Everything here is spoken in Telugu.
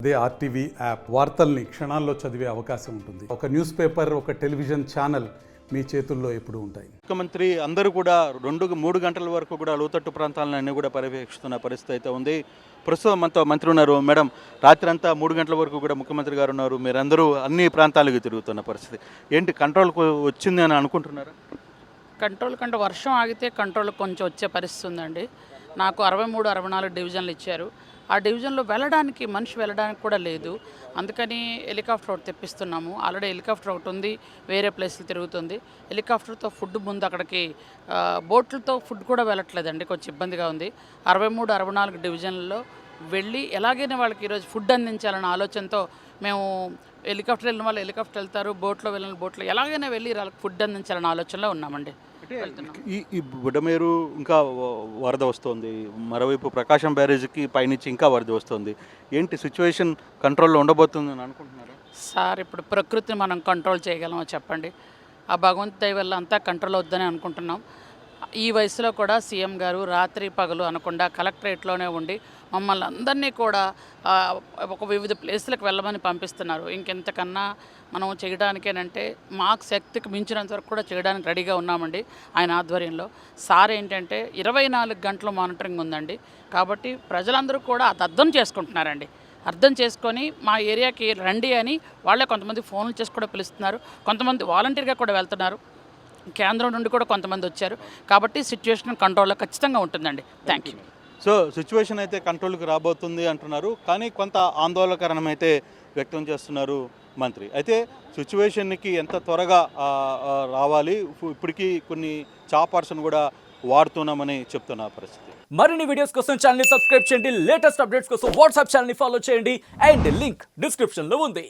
అదే ఆర్టీవీ యాప్ వార్తల్ని క్షణాల్లో చదివే అవకాశం ఉంటుంది. ఒక న్యూస్ పేపర్, ఒక టెలివిజన్ ఛానల్ మీ చేతుల్లో ఎప్పుడూ ఉంటాయి. ముఖ్యమంత్రి అందరూ కూడా 2-3 గంటల వరకు కూడా లోతట్టు ప్రాంతాలన్నీ కూడా పర్యవేక్షిస్తున్న పరిస్థితి అయితే ఉంది. ప్రస్తుతం మనతో మంత్రి ఉన్నారు. మేడం, రాత్రి అంతా 3 గంటల వరకు కూడా ముఖ్యమంత్రి గారు ఉన్నారు. మీరందరూ అన్ని ప్రాంతాలకు తిరుగుతున్న పరిస్థితి ఏంటి? కంట్రోల్కు వచ్చింది అని అనుకుంటున్నారా? కంట్రోల్ కంటే వర్షం ఆగితే కంట్రోల్ కొంచెం వచ్చే పరిస్థితి ఉందండి. నాకు 63-64 డివిజన్లు ఇచ్చారు. ఆ డివిజన్లో మనిషి వెళ్ళడానికి కూడా లేదు. అందుకని హెలికాప్టర్ ఒకటి తెప్పిస్తున్నాము. ఆల్రెడీ హెలికాప్టర్ ఒకటి ఉంది, వేరే ప్లేస్లు తిరుగుతుంది. హెలికాప్టర్తో ఫుడ్ ముందు అక్కడికి బోట్లతో ఫుడ్ కూడా వెళ్ళట్లేదండి, కొంచెం ఇబ్బందిగా ఉంది. 63-64 డివిజన్లలో వెళ్ళి ఎలాగైనా వాళ్ళకి ఈరోజు ఫుడ్ అందించాలన్న ఆలోచనతో మేము హెలికాప్టర్ వెళ్ళిన వాళ్ళు హెలికాప్టర్ వెళ్తారు, బోట్లో వెళ్ళిన బోట్లో ఎలాగైనా వెళ్ళి వాళ్ళకి ఫుడ్ అందించాలన్న ఆలోచనలో ఉన్నామండి. ఈ బుడమేరు ఇంకా వరద వస్తుంది, మరోవైపు ప్రకాశం బ్యారేజ్కి పైనుంచి ఇంకా వరద వస్తుంది. ఏంటి సిచ్యువేషన్ కంట్రోల్లో ఉండబోతుంది అని అనుకుంటున్నారా? సార్, ఇప్పుడు ప్రకృతిని మనం కంట్రోల్ చేయగలమో చెప్పండి? ఆ భగవంతు దయ వల్ల అంతా కంట్రోల్ అవుద్దని అనుకుంటున్నాం. ఈ వయసులో కూడా సీఎం గారు రాత్రి పగలు అనకుండా కలెక్టరేట్లోనే ఉండి మమ్మల్ని అందరినీ కూడా ఒక వివిధ ప్లేసులకు వెళ్ళమని పంపిస్తున్నారు. ఇంకెంతకన్నా మనం చేయడానికేనంటే మాకు శక్తికి మించినంత వరకు కూడా చేయడానికి రెడీగా ఉన్నామండి. ఆయన ఆధ్వర్యంలో సార్ ఏంటంటే 24 గంటలు మానిటరింగ్ ఉందండి. కాబట్టి ప్రజలందరూ కూడా అది అర్థం చేసుకుంటున్నారండి. అర్థం చేసుకొని మా ఏరియాకి రండి అని వాళ్ళే కొంతమంది ఫోన్లు చేసి కూడా పిలుస్తున్నారు, కొంతమంది వాలంటీర్గా కూడా వెళ్తున్నారు. కేంద్రం నుండి కూడా కొంతమంది వచ్చారు. కాబట్టి సిచ్యువేషన్ కంట్రోల్లో ఖచ్చితంగా ఉంటుందండి. Thank you. సో సిచ్యువేషన్ అయితే కంట్రోల్కి రాబోతుంది అంటున్నారు, కానీ కొంత ఆందోళనకరమైతే వ్యక్తం చేస్తున్నారు మంత్రి. అయితే సిచ్యువేషన్కి ఎంత త్వరగా రావాలి, ఇప్పటికీ కొన్ని చాపర్స్ను కూడా వాడుతున్నామని చెప్తున్న పరిస్థితి. మరిన్ని వీడియోస్ కోసం ఛానల్ ని సబ్స్క్రైబ్ చేయండి. లేటెస్ట్ అప్డేట్స్ కోసం వాట్సాప్ ఛానల్ ని ఫాలో చేయండి. అండ్ లింక్ డిస్క్రిప్షన్ లో ఉంది.